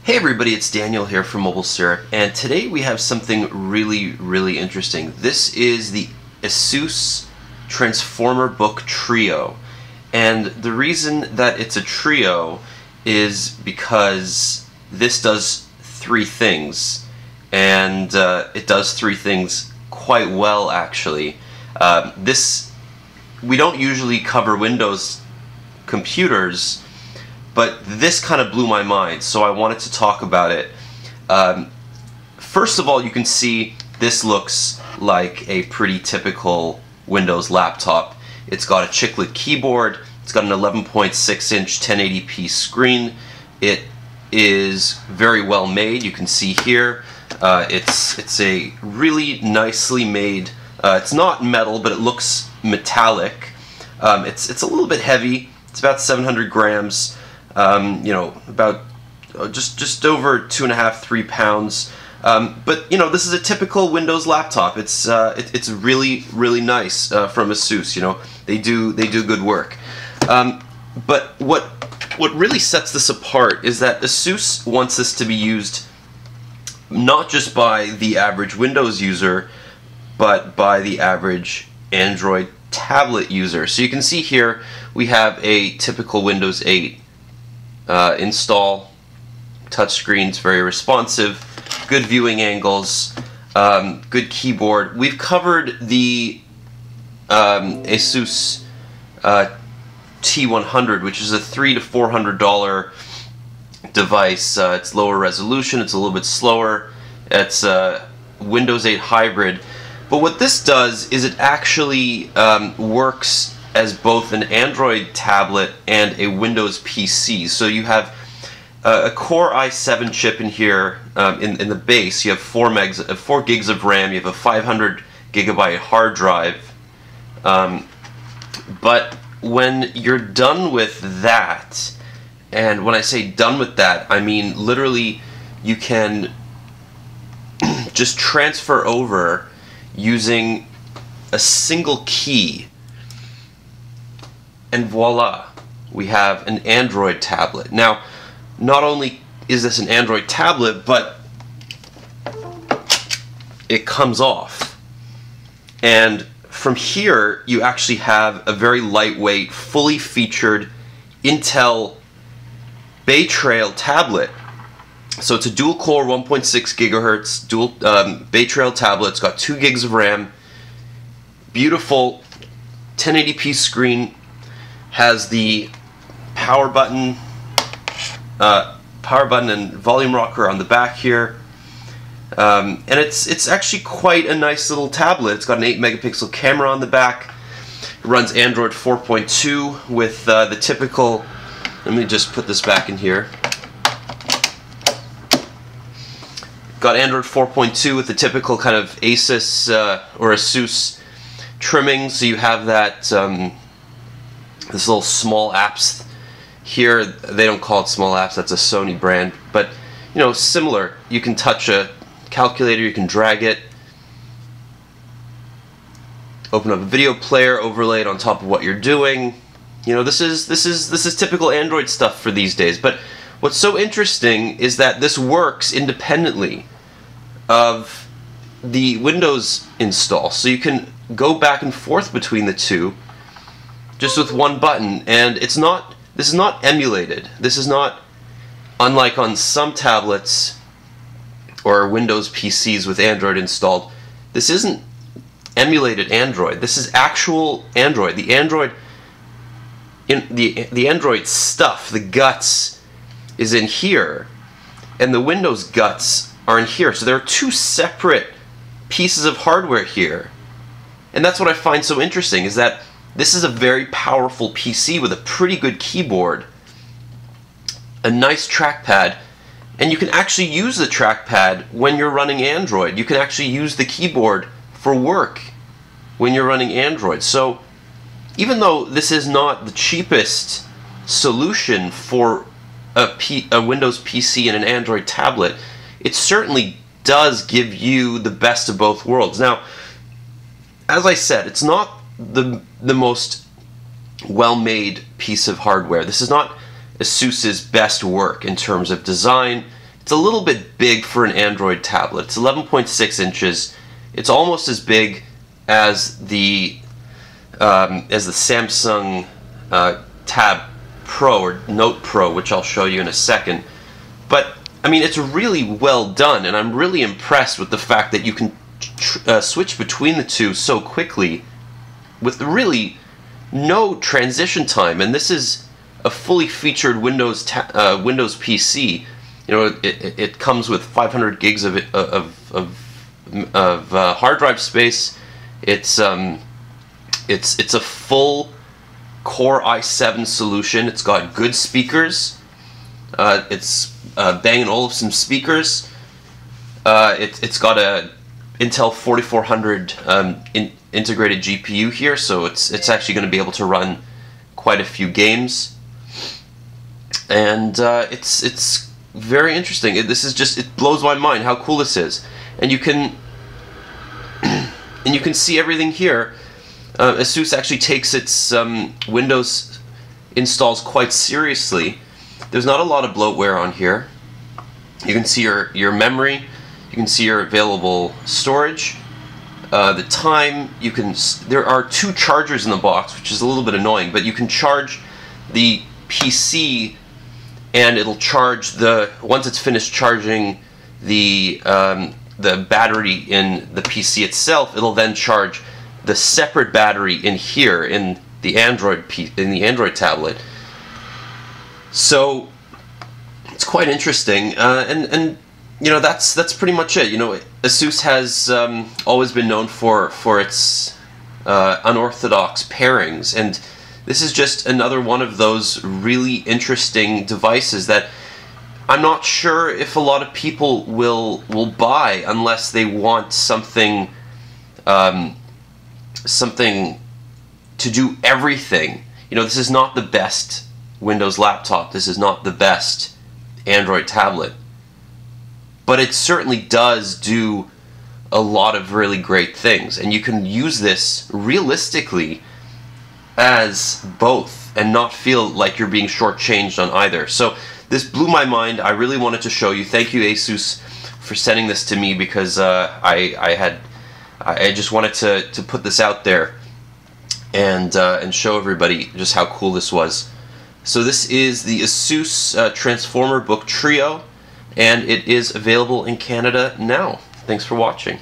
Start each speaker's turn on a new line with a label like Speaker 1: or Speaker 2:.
Speaker 1: Hey everybody, it's Daniel here from Mobile Syrup, and today we have something really interesting. This is the Asus Transformer Book Trio, and the reason that it's a trio is because this does three things, and it does three things quite well actually. We don't usually cover Windows computers, but this kind of blew my mind, so I wanted to talk about it. First of all, you can see this looks like a pretty typical Windows laptop. It's got a chiclet keyboard, it's got an 11.6-inch 1080p screen. It is very well made. You can see here, it's a really nicely made, it's not metal, but it looks metallic. It's a little bit heavy. It's about 700 grams. About just over 2.5–3 pounds. But this is a typical Windows laptop. It's really nice from Asus. They do good work. But what really sets this apart is that Asus wants this to be used not just by the average Windows user, but by the average Android tablet user. So you can see here we have a typical Windows 8 install. Touchscreen's very responsive, good viewing angles, good keyboard. We've covered the Asus T100, which is a $300 to $400 device. It's lower resolution, it's a little bit slower, it's a Windows 8 hybrid. But what this does is it actually works as both an Android tablet and a Windows PC. So you have a Core i7 chip in here in the base. You have 4 gigs of RAM. You have a 500 gigabyte hard drive. But when you're done with that, and when I say done with that, I mean literally you can just transfer over using a single key, and voila, we have an Android tablet. Now, not only is this an Android tablet, but it comes off. And from here, you actually have a very lightweight, fully featured Intel Bay Trail tablet. So it's a dual-core 1.6 gigahertz dual Bay Trail tablet. It's got 2 gigs of RAM. Beautiful 1080p screen. Has the power button and volume rocker on the back here, and it's actually quite a nice little tablet. It's got an 8-megapixel camera on the back. It runs Android 4.2 with the typical. Let me just put this back in here. Got Android 4.2 with the typical kind of Asus or Asus trimming. So you have that. This little small apps here, they don't call it small apps, that's a Sony brand, but similar. You can touch a calculator, you can drag it, open up a video player, overlay it on top of what you're doing. This is typical Android stuff for these days. But what's so interesting is that this works independently of the Windows install, so you can go back and forth between the two just with one button. And this is not emulated. This is not, unlike on some tablets or Windows PCs with Android installed, this isn't emulated Android. This is actual Android. The Android stuff, the guts, is in here, and the Windows guts are in here. So there are two separate pieces of hardware here. And that's what I find so interesting, is that this is a very powerful PC with a pretty good keyboard, a nice trackpad, and you can actually use the trackpad when you're running Android. You can actually use the keyboard for work when you're running Android. So even though this is not the cheapest solution for a Windows PC and an Android tablet, it certainly does give you the best of both worlds. Now, as I said, it's not the most well-made piece of hardware. This is not Asus's best work in terms of design, It's a little bit big for an Android tablet. It's 11.6 inches. It's almost as big as the Samsung Tab Pro or Note Pro, which I'll show you in a second. But I mean, it's really well done, and I'm really impressed with the fact that you can switch between the two so quickly with really no transition time. And this is a fully featured Windows PC. You know, it comes with 500 gigs of hard drive space. It's a full Core i7 solution. It's got good speakers. It's Bang & Olufsen speakers. It's got a Intel 4400 integrated GPU here, so it's actually going to be able to run quite a few games, and it's very interesting. It blows my mind how cool this is, and you can see everything here. Asus actually takes its Windows installs quite seriously. There's not a lot of bloatware on here. You can see your memory. You can see your available storage. The time, there are 2 chargers in the box, which is a little bit annoying, but you can charge the PC and it'll charge once it's finished charging the battery in the PC itself, it'll then charge the separate battery in here in the Android tablet. So it's quite interesting, and you know, that's pretty much it. You know, Asus has always been known for its unorthodox pairings, and this is just another one of those really interesting devices that I'm not sure if a lot of people will buy unless they want something something to do everything. You know, this is not the best Windows laptop. This is not the best Android tablet. But it certainly does do a lot of really great things, and you can use this realistically as both and not feel like you're being shortchanged on either. So this blew my mind. I really wanted to show you. Thank you, Asus, for sending this to me, because I just wanted to put this out there and show everybody just how cool this was. So this is the Asus Transformer Book Trio, and it is available in Canada now. Thanks for watching.